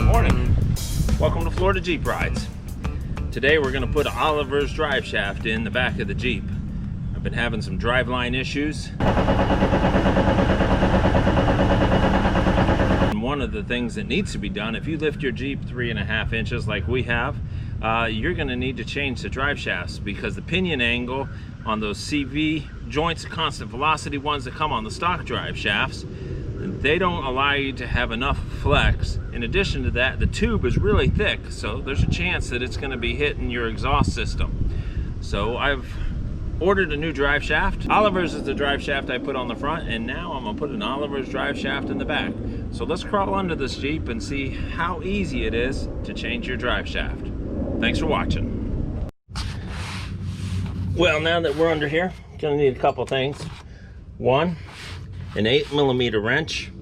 Morning. Welcome to Florida Jeep Rides. Today we're going to put Oliver's drive shaft in the back of the Jeep. I've been having some driveline issues. And one of the things that needs to be done, if you lift your Jeep 3.5 inches like we have, you're going to need to change the drive shafts because the pinion angle on those CV joints, constant velocity ones that come on the stock drive shafts, they don't allow you to have enough flex. In addition to that, the tube is really thick, so there's a chance that it's going to be hitting your exhaust system. So I've ordered a new drive shaft. Oliver's is the drive shaft I put on the front, and now I'm going to put an Oliver's drive shaft in the back. So let's crawl under this Jeep and see how easy it is to change your drive shaft. Thanks for watching. Well, now that we're under here, going to need a couple things. One, an 8mm wrench,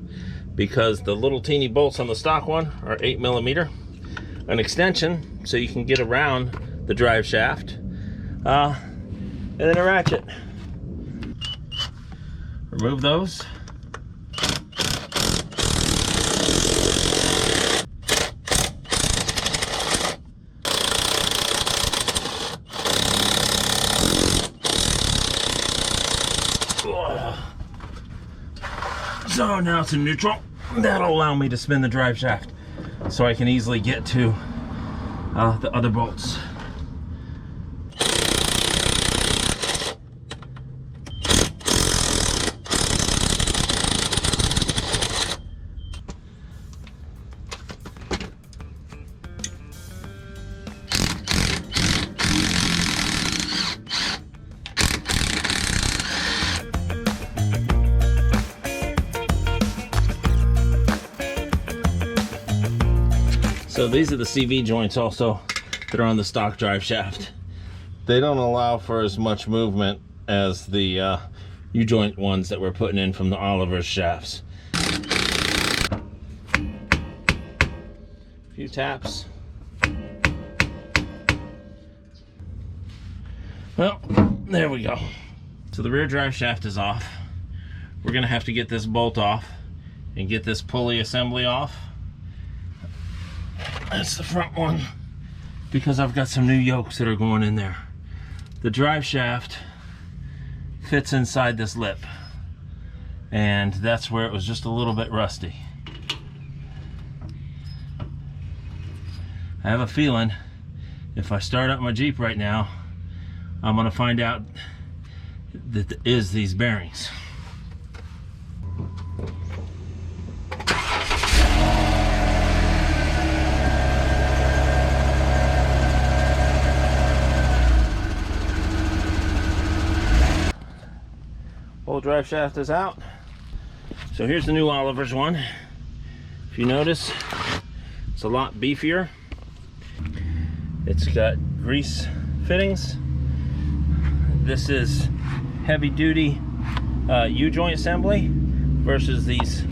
because the little teeny bolts on the stock one are 8mm. An extension so you can get around the drive shaft, and then a ratchet. Remove those. So now it's in neutral. That'll allow me to spin the drive shaft so I can easily get to the other bolts. So these are the CV joints also that are on the stock drive shaft. They don't allow for as much movement as the U-joint ones that we're putting in from the Oliver's shafts. A few taps. Well, there we go. So the rear drive shaft is off. We're gonna have to get this bolt off and get this pulley assembly off. That's the front one, because I've got some new yokes that are going in there. The drive shaft fits inside this lip, and that's where it was just a little bit rusty. I have a feeling if I start up my Jeep right now, I'm gonna find out that it is these bearings. Old drive shaft is out. So here's the new Oliver's one. If you notice, it's a lot beefier. It's got grease fittings. This is heavy duty U-joint assembly versus these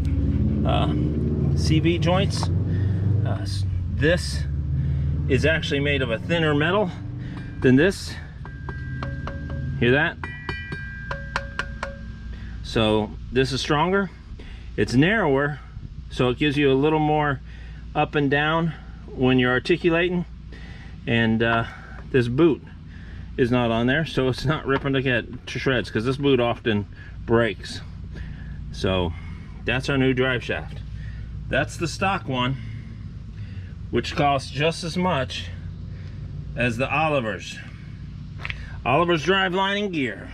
CV joints. This is actually made of a thinner metal than this. Hear that? So this is stronger, it's narrower, so it gives you a little more up and down when you're articulating, and this boot is not on there, so it's not ripping to shreds, because this boot often breaks. So that's our new drive shaft. That's the stock one, which costs just as much as the Oliver's drive line and gear.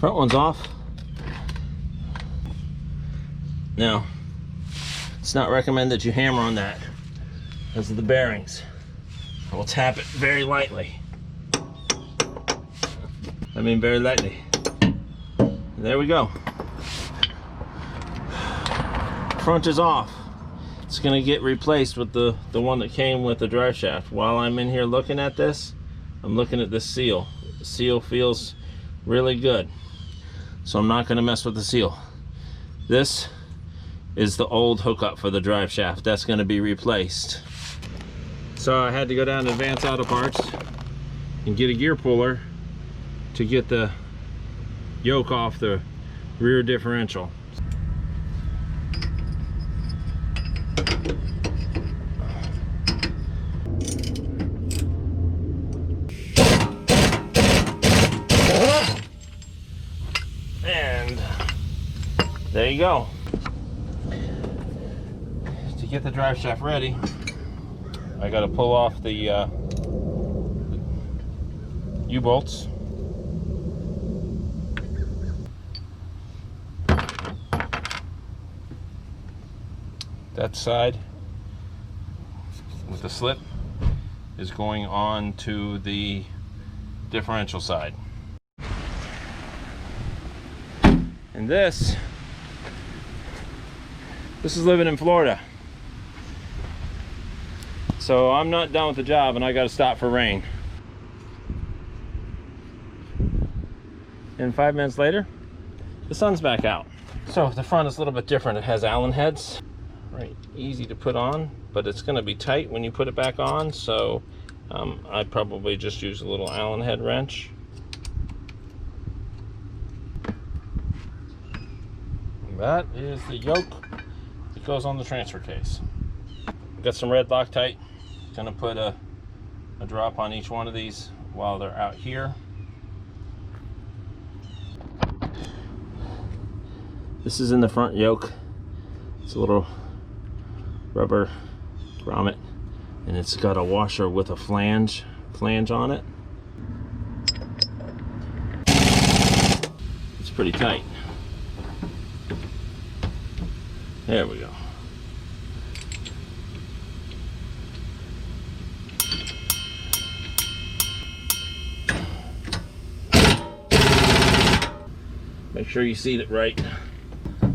Front one's off. Now, it's not recommended that you hammer on that because of the bearings. I will tap it very lightly. I mean very lightly. There we go. Front is off. It's gonna get replaced with the one that came with the drive shaft. While I'm in here looking at this, I'm looking at this seal. The seal feels really good, so I'm not gonna mess with the seal. This is the old hookup for the drive shaft. That's gonna be replaced. So I had to go down to Advanced Auto Parts and get a gear puller to get the yoke off the rear differential. And there you go. To get the drive shaft ready, I got to pull off the U-bolts. That side with the slip is going on to the differential side. And this is living in Florida. So I'm not done with the job and I got to stop for rain. And 5 minutes later, the sun's back out. So the front is a little bit different. It has Allen heads. Right, easy to put on, but it's going to be tight when you put it back on, so I'd probably just use a little Allen head wrench. That is the yoke that goes on the transfer case. Got some red Loctite. Going to put a drop on each one of these while they're out here. This is in the front yoke. It's a little rubber grommet, and it's got a washer with a flange on it. It's pretty tight. There we go. Make sure you seat it right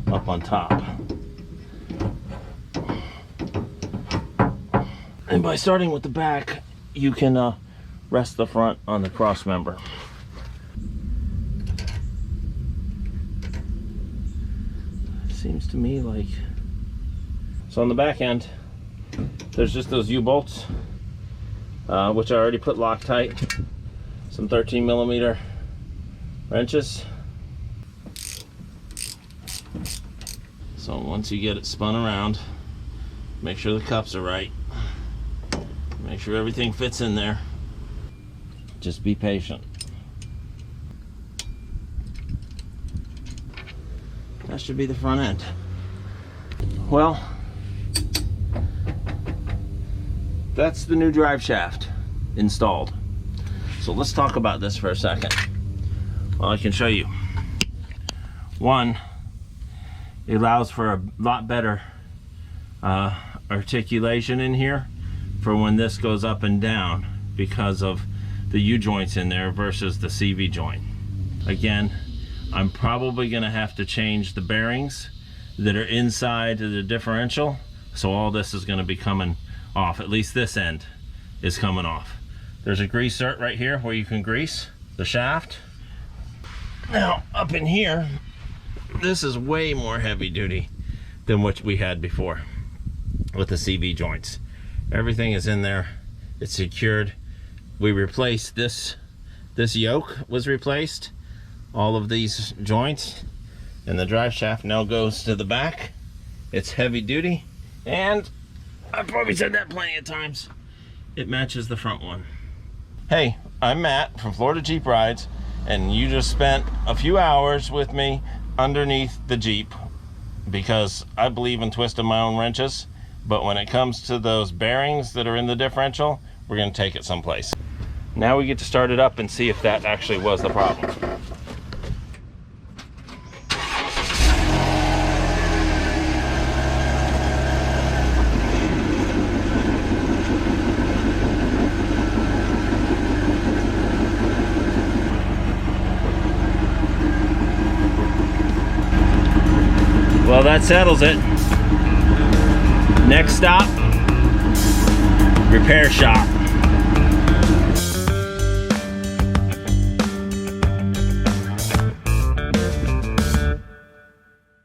up on top. And by starting with the back, you can rest the front on the cross member. Seems to me like... So on the back end, there's just those U-bolts, which I already put Loctite, some 13mm wrenches. So once you get it spun around, make sure the cups are right. Make sure everything fits in there. Just be patient. That should be the front end. Well, that's the new drive shaft installed. So let's talk about this for a second. Well, I can show you. One, it allows for a lot better articulation in here for when this goes up and down because of the U-joints in there versus the CV joint. Again, I'm probably gonna have to change the bearings that are inside of the differential, so all this is gonna be coming off. At least this end is coming off. There's a grease zert right here where you can grease the shaft. Now, up in here, this is way more heavy duty than what we had before with the CV joints. Everything is in there, it's secured. We replaced this yoke was replaced, all of these joints, and the drive shaft now goes to the back. It's heavy duty, and I've probably said that plenty of times, it matches the front one. Hey, I'm Matt from Florida Jeep Rides, and you just spent a few hours with me underneath the Jeep because I believe in twisting my own wrenches, but when it comes to those bearings that are in the differential, we're going to take it someplace. Now we get to start it up and see if that actually was the problem. Well, that settles it. Next stop, repair shop.